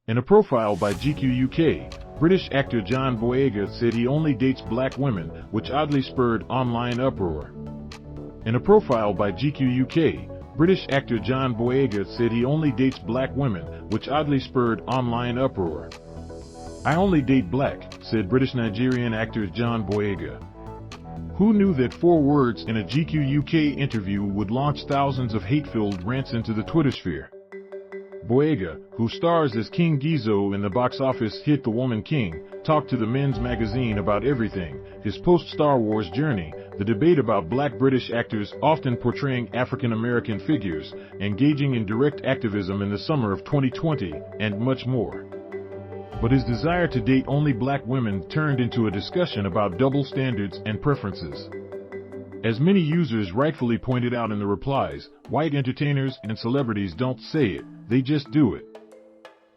In a profile by GQ UK, British actor John Boyega said he only dates black women, which oddly spurred online uproar. In a profile by GQ UK, British actor John Boyega said he only dates black women, which oddly spurred online uproar. "I only date black," said British-Nigerian actor John Boyega. Who knew that 4 words in a GQ UK interview would launch thousands of hate-filled rants into the Twitter sphere? Boyega, who stars as King Gizo in the box office hit The Woman King, talked to the Men's Magazine about everything: his post-Star Wars journey, the debate about black British actors often portraying African-American figures, engaging in direct activism in the summer of 2020, and much more. But his desire to date only black women turned into a discussion about double standards and preferences. As many users rightfully pointed out in the replies, white entertainers and celebrities don't say it, they just do it.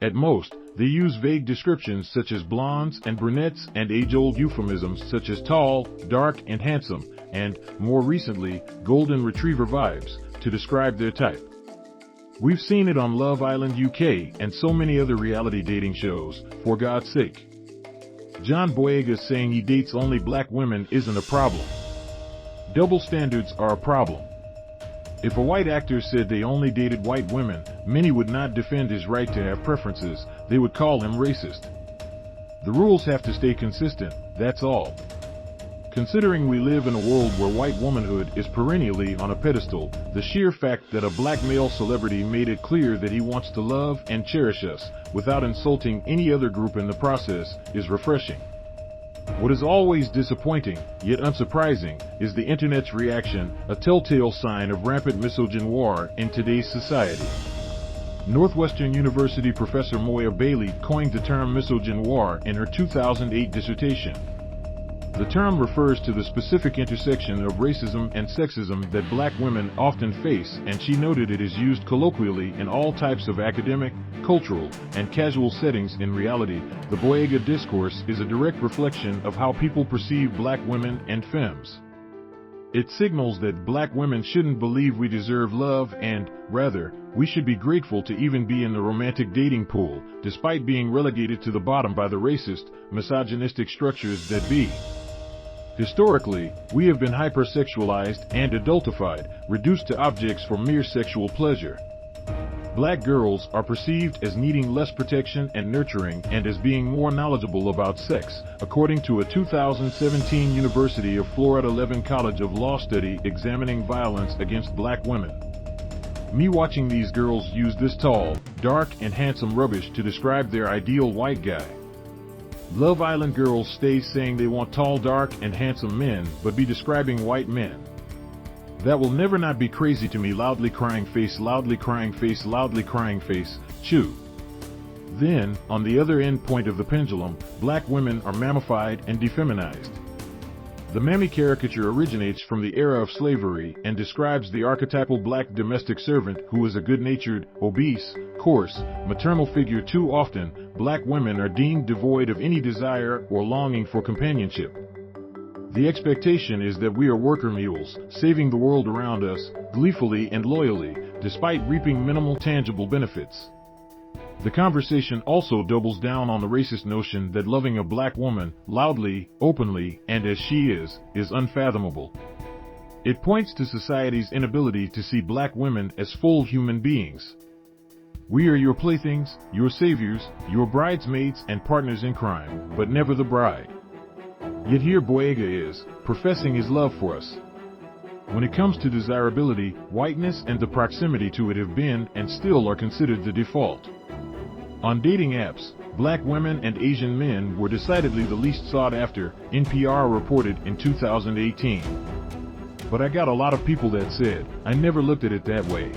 At most, they use vague descriptions such as blondes and brunettes and age-old euphemisms such as tall, dark, and handsome, and, more recently, golden retriever vibes, to describe their type. We've seen it on Love Island UK and so many other reality dating shows, for God's sake. John Boyega saying he dates only black women isn't a problem. Double standards are a problem. If a white actor said they only dated white women, many would not defend his right to have preferences, they would call him racist. The rules have to stay consistent, that's all. Considering we live in a world where white womanhood is perennially on a pedestal, the sheer fact that a black male celebrity made it clear that he wants to love and cherish us, without insulting any other group in the process, is refreshing. What is always disappointing, yet unsurprising, is the internet's reaction, a telltale sign of rampant misogynoir in today's society. Northwestern University professor Moya Bailey coined the term misogynoir in her 2008 dissertation. The term refers to the specific intersection of racism and sexism that black women often face, and she noted it is used colloquially in all types of academic, cultural, and casual settings. In reality, the Boyega discourse is a direct reflection of how people perceive black women and femmes. It signals that black women shouldn't believe we deserve love and, rather, we should be grateful to even be in the romantic dating pool, despite being relegated to the bottom by the racist, misogynistic structures that be. Historically, we have been hypersexualized and adultified, reduced to objects for mere sexual pleasure. Black girls are perceived as needing less protection and nurturing and as being more knowledgeable about sex, according to a 2017 University of Florida Levin College of Law study examining violence against black women. Me watching these girls use this tall, dark, and handsome rubbish to describe their ideal white guy. Love Island girls stay saying they want tall, dark, and handsome men, but be describing white men. That will never not be crazy to me. Loudly crying face, loudly crying face, loudly crying face, chew. Then, on the other end point of the pendulum, black women are mammified and defeminized. The mammy caricature originates from the era of slavery and describes the archetypal black domestic servant who is a good-natured, obese, coarse, maternal figure. Too often, black women are deemed devoid of any desire or longing for companionship. The expectation is that we are worker mules, saving the world around us, gleefully and loyally, despite reaping minimal tangible benefits. The conversation also doubles down on the racist notion that loving a black woman, loudly, openly, and as she is unfathomable. It points to society's inability to see black women as full human beings. We are your playthings, your saviors, your bridesmaids and partners in crime, but never the bride. Yet here Boyega is, professing his love for us. When it comes to desirability, whiteness and the proximity to it have been and still are considered the default. On dating apps, black women and Asian men were decidedly the least sought after, NPR reported in 2018. But I got a lot of people that said, I never looked at it that way.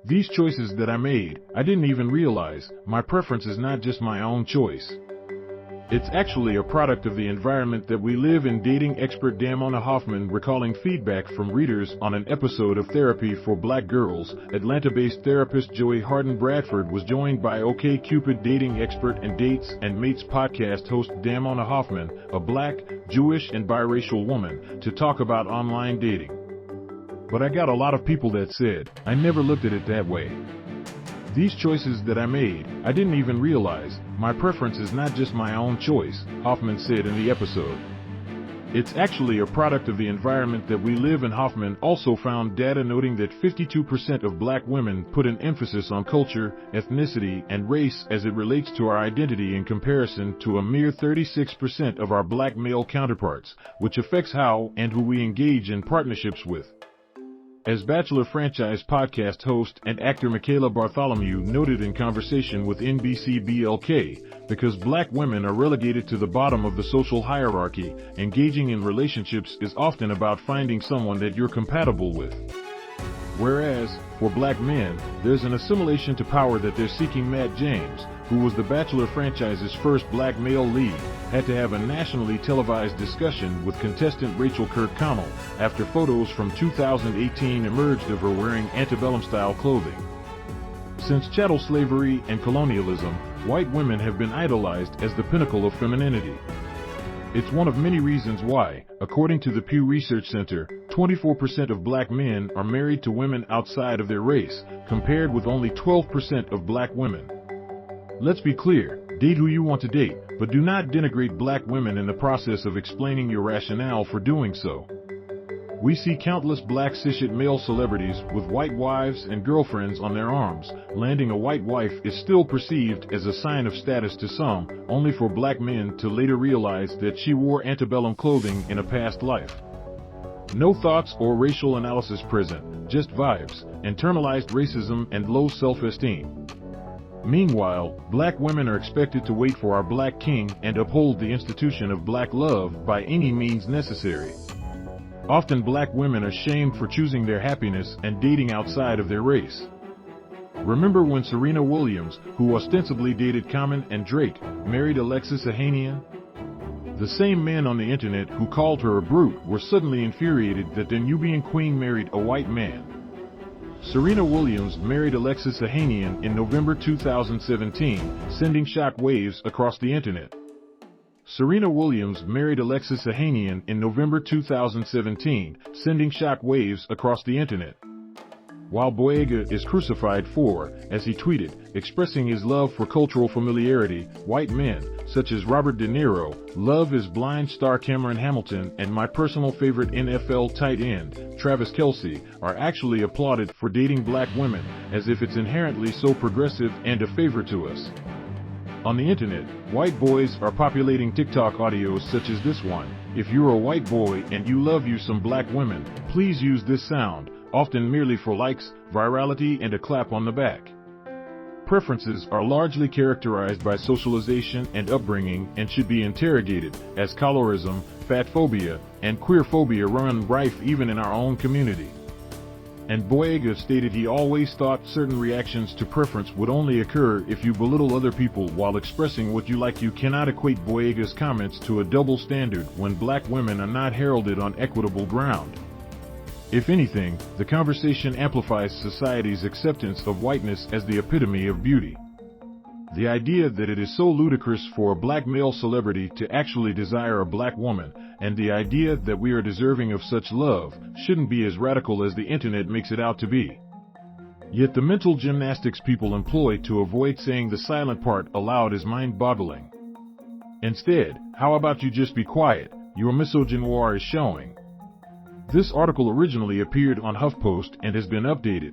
These choices that I made, I didn't even realize, my preference is not just my own choice. It's actually a product of the environment that we live in. Dating expert Damona Hoffman recalling feedback from readers on an episode of Therapy for Black Girls. Atlanta-based therapist Joey Harden Bradford was joined by OkCupid dating expert and Dates and Mates podcast host Damona Hoffman, a black, Jewish, and biracial woman, to talk about online dating. But I got a lot of people that said, I never looked at it that way. These choices that I made, I didn't even realize. My preference is not just my own choice, Hoffman said in the episode. It's actually a product of the environment that we live in. Hoffman also found data noting that 52% of black women put an emphasis on culture, ethnicity, and race as it relates to our identity in comparison to a mere 36% of our black male counterparts, which affects how and who we engage in partnerships with. As Bachelor franchise podcast host and actor Michaela Bartholomew noted in conversation with NBC BLK, because black women are relegated to the bottom of the social hierarchy, engaging in relationships is often about finding someone that you're compatible with. Whereas, for black men, there's an assimilation to power that they're seeking. Matt James, who was the Bachelor franchise's first black male lead, had to have a nationally televised discussion with contestant Rachel Kirkconnell after photos from 2018 emerged of her wearing antebellum-style clothing. Since chattel slavery and colonialism, white women have been idolized as the pinnacle of femininity. It's one of many reasons why, according to the Pew Research Center, 24% of black men are married to women outside of their race, compared with only 12% of black women. Let's be clear, date who you want to date, but do not denigrate black women in the process of explaining your rationale for doing so. We see countless black cishet male celebrities with white wives and girlfriends on their arms. Landing a white wife is still perceived as a sign of status to some, only for black men to later realize that she wore antebellum clothing in a past life. No thoughts or racial analysis present, just vibes, internalized racism, and low self-esteem. Meanwhile, black women are expected to wait for our black king and uphold the institution of black love by any means necessary. Often black women are shamed for choosing their happiness and dating outside of their race. Remember when Serena Williams, who ostensibly dated Common and Drake, married Alexis Ohanian? The same men on the internet who called her a brute were suddenly infuriated that their Nubian queen married a white man. Serena Williams married Alexis Ohanian in November 2017, sending shock waves across the internet. Serena Williams married Alexis Ohanian in November 2017, sending shock waves across the internet. While Boyega is crucified for, as he tweeted, expressing his love for cultural familiarity, white men, such as Robert De Niro, Love is Blind star Cameron Hamilton, and my personal favorite NFL tight end, Travis Kelce, are actually applauded for dating black women, as if it's inherently so progressive and a favor to us. On the internet, white boys are populating TikTok audios such as this one. If you're a white boy and you love you some black women, please use this sound, often merely for likes, virality, and a clap on the back. Preferences are largely characterized by socialization and upbringing and should be interrogated, as colorism, fatphobia, and queerphobia run rife even in our own community. And Boyega stated he always thought certain reactions to preference would only occur if you belittle other people while expressing what you like. You cannot equate Boyega's comments to a double standard when black women are not heralded on equitable ground. If anything, the conversation amplifies society's acceptance of whiteness as the epitome of beauty. The idea that it is so ludicrous for a black male celebrity to actually desire a black woman, and the idea that we are deserving of such love, shouldn't be as radical as the internet makes it out to be. Yet the mental gymnastics people employ to avoid saying the silent part aloud is mind-boggling. Instead, how about you just be quiet? Your misogynoir is showing. This article originally appeared on HuffPost and has been updated.